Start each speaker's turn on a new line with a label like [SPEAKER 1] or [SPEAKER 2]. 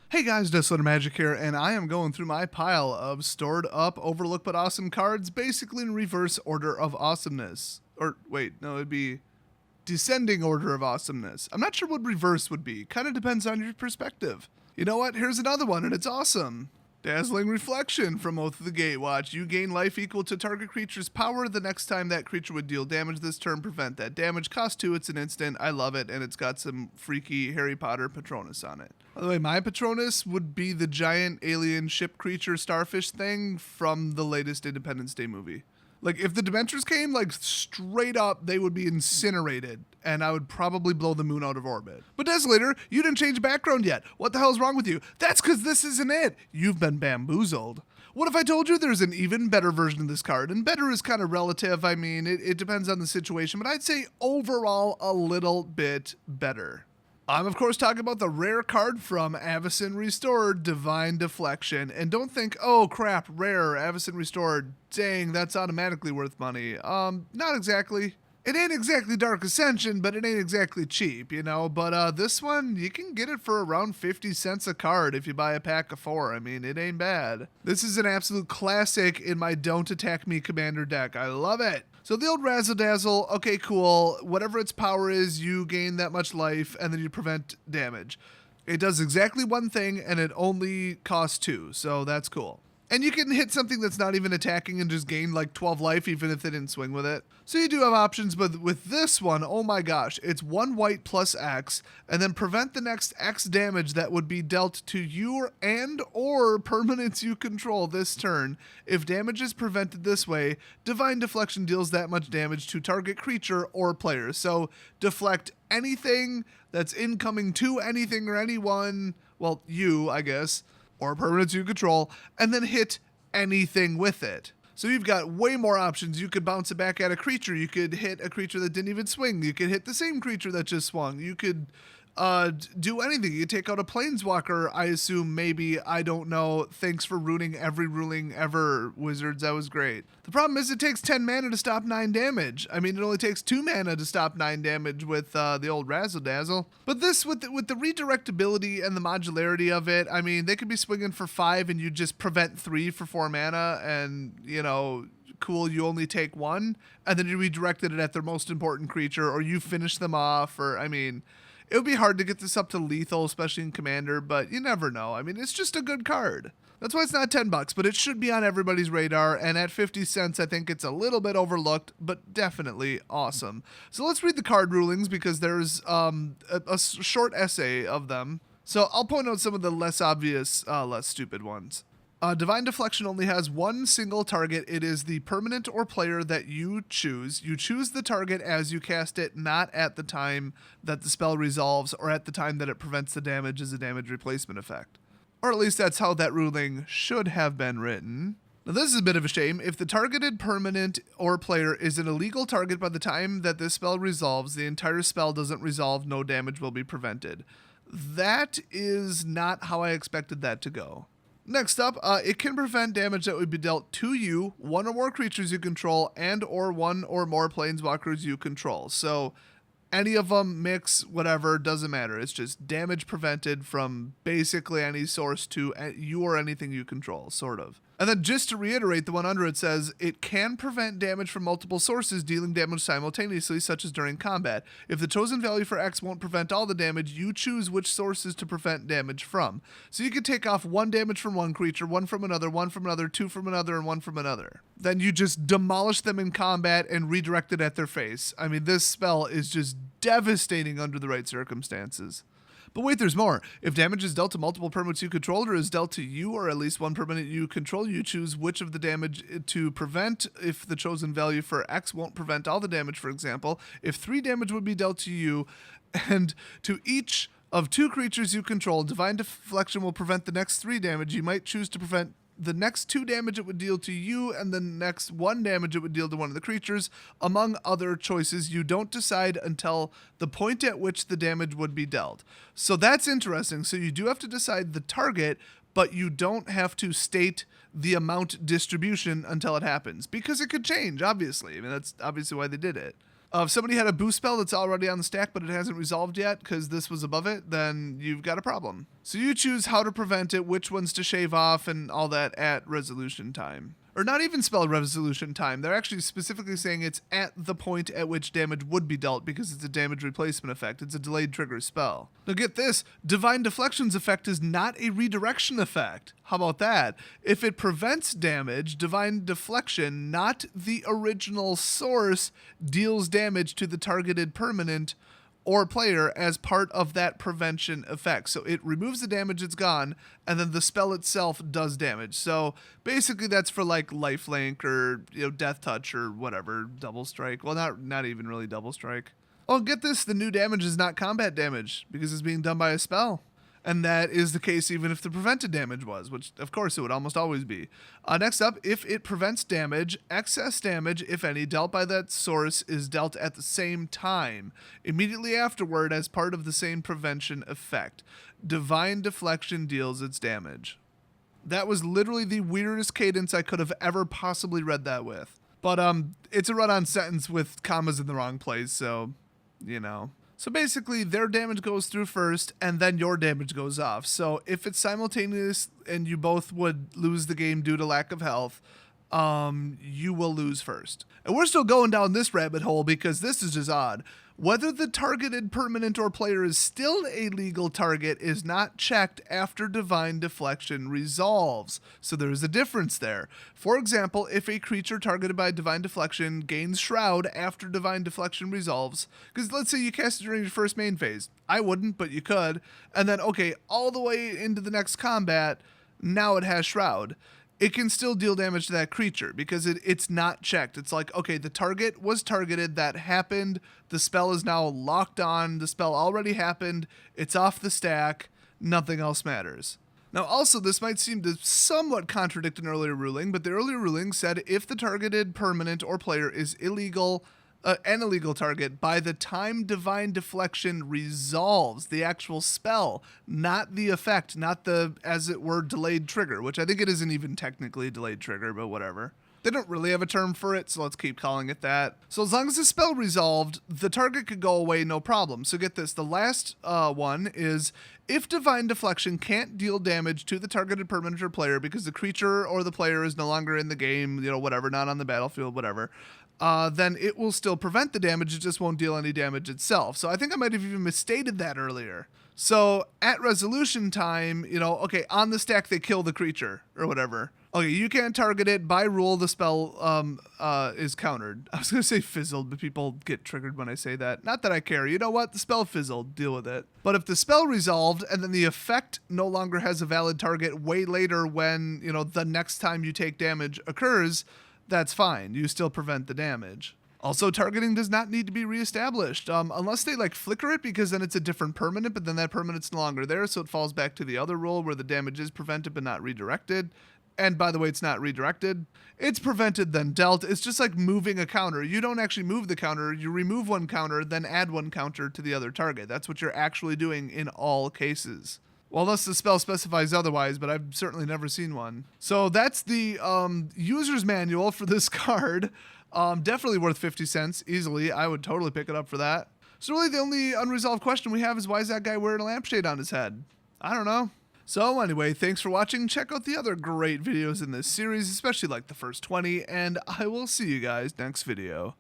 [SPEAKER 1] Hey guys, Desolate Magic here, and I am going through my pile of stored up, overlooked but awesome cards, basically in reverse order of awesomeness. Or, wait, no, it'd be descending order of awesomeness. I'm not sure what reverse would be. Kind of depends on your perspective. You know what? Here's another one, and it's awesome. Dazzling Reflection from Oath of the Gatewatch. You gain life equal to target creature's power the next time that creature would deal damage this turn. Prevent that damage. Cost 2, it's an instant. I love it, and it's got some freaky Harry Potter Patronus on it. By the way, my Patronus would be the giant alien ship creature starfish thing from the latest Independence Day movie. Like, if the Dementors came, like, straight up, they would be incinerated, and I would probably blow the moon out of orbit. But Desolator, you didn't change background yet. What the hell's wrong with you? That's because this isn't it. You've been bamboozled. What if I told you there's an even better version of this card? And better is kind of relative. I mean, it depends on the situation, but I'd say overall a little bit better. I'm, of course, talking about the rare card from Avacyn Restored, Divine Deflection. And don't think, oh, crap, rare, Avacyn Restored, dang, that's automatically worth money. Not exactly. It ain't exactly Dark Ascension, but it ain't exactly cheap, you know? But this one, you can get it for around 50 cents a card if you buy a pack of 4. I mean, it ain't bad. This is an absolute classic in my Don't Attack Me Commander deck. I love it. So the old Razzle Dazzle, okay, cool. Whatever its power is, you gain that much life, and then you prevent damage. It does exactly one thing, and it only costs 2, so that's cool. And you can hit something that's not even attacking and just gain like 12 life even if they didn't swing with it. So you do have options, but with this one, oh my gosh, it's 1 white plus X, and then prevent the next X damage that would be dealt to you and or permanents you control this turn. If damage is prevented this way, Divine Deflection deals that much damage to target creature or player. So deflect anything that's incoming to anything or anyone, well, you, I guess, or permanents you control, and then hit anything with it. So you've got way more options. You could bounce it back at a creature. You could hit a creature that didn't even swing. You could hit the same creature that just swung. You could do anything. You could take out a planeswalker, I assume, maybe, I don't know. Thanks for ruining every ruling ever, Wizards. That was great. The problem is it takes 10 mana to stop 9 damage. I mean, it only takes 2 mana to stop 9 damage with the old Razzle Dazzle. But this, with the redirectability and the modularity of it, I mean, they could be swinging for 5 and you just prevent 3 for 4 mana and, you know, cool, you only take 1, and then you redirected it at their most important creature, or you finish them off, or, I mean, it would be hard to get this up to lethal, especially in Commander, but you never know. I mean, it's just a good card. That's why it's not $10, but it should be on everybody's radar, and at 50 cents, I think it's a little bit overlooked, but definitely awesome. So let's read the card rulings, because there's a short essay of them. So I'll point out some of the less obvious, less stupid ones. Divine Deflection only has one single target. It is the permanent or player that you choose. You choose the target as you cast it, not at the time that the spell resolves or at the time that it prevents the damage as a damage replacement effect. Or at least that's how that ruling should have been written. Now this is a bit of a shame. If the targeted permanent or player is an illegal target by the time that this spell resolves, the entire spell doesn't resolve, no damage will be prevented. That is not how I expected that to go. Next up, it can prevent damage that would be dealt to you, 1 or more creatures you control, and or 1 or more planeswalkers you control. So any of them, mix, whatever, doesn't matter. It's just damage prevented from basically any source to you or anything you control, sort of. And then just to reiterate, the one under it says, it can prevent damage from multiple sources dealing damage simultaneously, such as during combat. If the chosen value for X won't prevent all the damage, you choose which sources to prevent damage from. So you could take off 1 damage from one creature, 1 from another, 1 from another, 2 from another, and 1 from another. Then you just demolish them in combat and redirect it at their face. I mean, this spell is just devastating under the right circumstances. But wait, there's more. If damage is dealt to multiple permanents you control or is dealt to you or at least one permanent you control, you choose which of the damage to prevent. If the chosen value for X won't prevent all the damage, for example, if 3 damage would be dealt to you and to each of 2 creatures you control, Divine Deflection will prevent the next 3 damage. You might choose to prevent the next 2 damage it would deal to you and the next 1 damage it would deal to one of the creatures, among other choices. You don't decide until the point at which the damage would be dealt. So that's interesting. So you do have to decide the target, but you don't have to state the amount distribution until it happens, because it could change, obviously. I mean, that's obviously why they did it. If somebody had a boost spell that's already on the stack but it hasn't resolved yet because this was above it, then you've got a problem. So you choose how to prevent it, which ones to shave off, and all that at resolution time. Or not even spell resolution time. They're actually specifically saying it's at the point at which damage would be dealt because it's a damage replacement effect. It's a delayed trigger spell. Now get this, Divine Deflection's effect is not a redirection effect. How about that? If it prevents damage, Divine Deflection, not the original source, deals damage to the targeted permanent or player as part of that prevention effect. So it removes the damage, it's gone, and then the spell itself does damage. So basically that's for like lifelink or death touch or whatever, double strike. Well, not even really double strike. Oh, get this, the new damage is not combat damage because it's being done by a spell. And that is the case even if the prevented damage was, which of course it would almost always be. Next up, if it prevents damage, excess damage, if any, dealt by that source is dealt at the same time, immediately afterward as part of the same prevention effect. Divine Deflection deals its damage. That was literally the weirdest cadence I could have ever possibly read that with. But it's a run-on sentence with commas in the wrong place, so, So basically, their damage goes through first, and then your damage goes off. So if it's simultaneous and you both would lose the game due to lack of health, you will lose first. And we're still going down this rabbit hole because this is just odd. Whether the targeted permanent or player is still a legal target is not checked after Divine Deflection resolves. So there is a difference there. For example, if a creature targeted by Divine Deflection gains Shroud after Divine Deflection resolves, because let's say you cast it during your first main phase. I wouldn't, but you could. And then, okay, all the way into the next combat, now it has Shroud. It can still deal damage to that creature because it's not checked. It's like, okay, the target was targeted, that happened, the spell is now locked on, the spell already happened, it's off the stack, nothing else matters. Now also, this might seem to somewhat contradict an earlier ruling, but the earlier ruling said if the targeted permanent or player is an illegal target by the time Divine Deflection resolves, the actual spell, not the effect, not the, as it were, delayed trigger, which I think it isn't even technically a delayed trigger, but whatever. They don't really have a term for it, so let's keep calling it that. So as long as the spell resolved, the target could go away, no problem. So get this, the last one is if Divine Deflection can't deal damage to the targeted permanent or player because the creature or the player is no longer in the game, whatever, not on the battlefield, whatever, then it will still prevent the damage, it just won't deal any damage itself. So I think I might have even misstated that earlier. So at resolution time, okay, on the stack they kill the creature or whatever. Okay, you can't target it. By rule, the spell is countered. I was going to say fizzled, but people get triggered when I say that. Not that I care. You know what? The spell fizzled. Deal with it. But if the spell resolved and then the effect no longer has a valid target way later when, the next time you take damage occurs, that's fine. You still prevent the damage. Also, targeting does not need to be reestablished unless they flicker it, because then it's a different permanent, but then that permanent's no longer there, so it falls back to the other rule where the damage is prevented but not redirected. And by the way, it's not redirected. It's prevented then dealt. It's just like moving a counter. You don't actually move the counter. You remove one counter, then add one counter to the other target. That's what you're actually doing in all cases. Well, unless the spell specifies otherwise, but I've certainly never seen one. So that's the user's manual for this card. Definitely worth 50 cents, easily. I would totally pick it up for that. So really the only unresolved question we have is why is that guy wearing a lampshade on his head? I don't know. So anyway, thanks for watching. Check out the other great videos in this series, especially like the first 20, and I will see you guys next video.